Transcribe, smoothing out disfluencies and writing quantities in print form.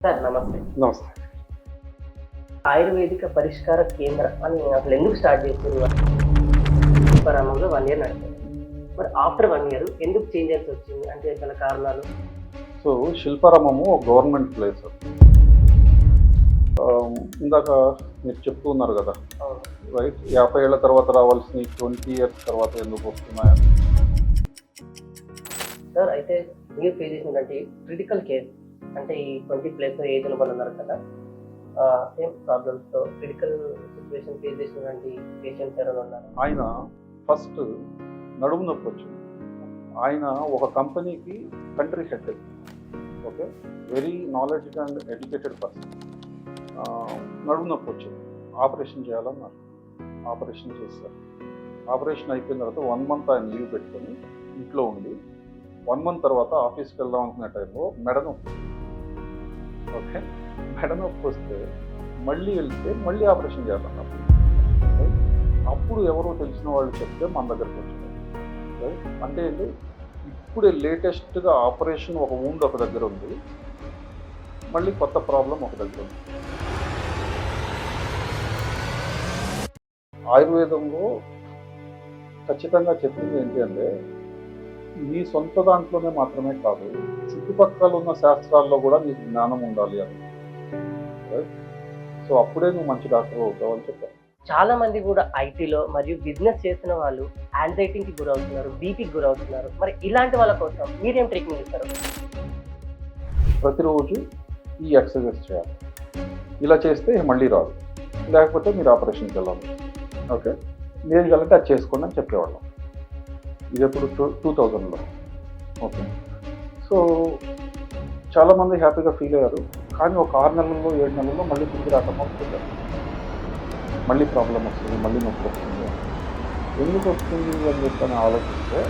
Sir నమస్తే. నమస్తే. ఆయుర్వేదిక పరిష్కార కేంద్ర అని అసలు ఎందుకు స్టార్ట్ చేశారు? ప్రారంభంలో 1 ఇయర్ నడిపారు. మరి ఆఫ్టర్ 1 ఇయర్ ఎందుకు చేంజ్ చేయాల్సి వచ్చింది? అంటే గల కారణాలు? సో శిల్పారామము ఒక గవర్నమెంట్ ప్లేస్. ఇందాక మీరు చెప్తూ ఉన్నారు కదా, అవును. రైట్, 50 ఏళ్ల తర్వాత రావాల్సిన 20 ఇయర్స్ తర్వాత ఎందుకు వస్తున్నాయని. సార్ అయితే మీరు ఫేస్ చేసినటువంటి క్రిటికల్ కేర్ అంటే ఈ 20+ ఏజ్ ఉన్న వాళ్ళు ఉన్నారు కదా, సేమ్ ప్రాబ్లమ్స్తో క్రిటికల్ సిచ్యువేషన్ ఫేస్ చేసినటువంటి పేషెంట్స్ ఎవరైనా ఉన్నారు? ఆయన ఫస్ట్ నడుము నొప్పి వచ్చింది. ఆయన ఒక కంపెనీకి country head. Okay, very knowledge and educated person. నడుము నొప్పి వచ్చింది, ఆపరేషన్ చేయాలన్నారు. ఆపరేషన్ చేశారు. ఆపరేషన్ అయిపోయిన తర్వాత 1 మంత్ ఆయన లీవ్ పెట్టుకొని ఇంట్లో ఉండి 1 మంత్ తర్వాత ఆఫీస్కి వెళ్దాం అనుకునే టైంలో మెడ నొప్పి. ఓకే, మెడ నొప్పి వస్తే మళ్ళీ వెళ్తే మళ్ళీ ఆపరేషన్ చేయాలన్నారు. అప్పుడు ఎవరో తెలిసిన వాళ్ళు చెప్తే మన దగ్గరకు వచ్చినారు. రైట్, అంటే ఏంటి, ఇప్పుడే లేటెస్ట్గా ఆపరేషన్ ఒక వూండ్ ఒక దగ్గర ఉంది, మళ్ళీ కొత్త ప్రాబ్లం ఒక దగ్గర ఉంది. ఆయుర్వేదంలో ఖచ్చితంగా చెప్పింది ఏంటి అంటే, నీ సొంత దాంట్లోనే మాత్రమే కాదు, చుట్టుపక్కల ఉన్న శాస్త్రాల్లో కూడా నీకు జ్ఞానం ఉండాలి అని. రైట్, సో అప్పుడే నువ్వు మంచి డాక్టర్ అవుతావు అని చెప్పారు. చాలా మంది కూడా ఐటీలో మరియు బిజినెస్ చేసిన వాళ్ళు యాంగ్జైటీకి గురవుతున్నారు, బీపీకి గురవుతున్నారు. మరి ఇలాంటి వాళ్ళ కోసం మీరేం ట్రీట్మెంట్ ఇస్తారు? ప్రతిరోజు ఈ ఎక్సర్సైజ్ చేయాలి. ఇలా చేస్తే మళ్ళీ రాదు, లేకపోతే మీరు ఆపరేషన్కి వెళ్ళాలి. ఓకే, మీరు వెళ్ళంటే అది చేసుకోండి అని చెప్పేవాళ్ళం. ఇది ఎప్పుడు 2000లో. ఓకే, సో చాలామంది హ్యాపీగా ఫీల్ అయ్యారు. కానీ ఒక 6 నెలల్లో 7 నెలల్లో మళ్ళీ తిరిగి రాకుండా వస్తుంది, మళ్ళీ ప్రాబ్లం వస్తుంది, మళ్ళీ నొప్పి వస్తుంది. ఎందుకు వస్తుంది అని చెప్పని ఆలోచిస్తే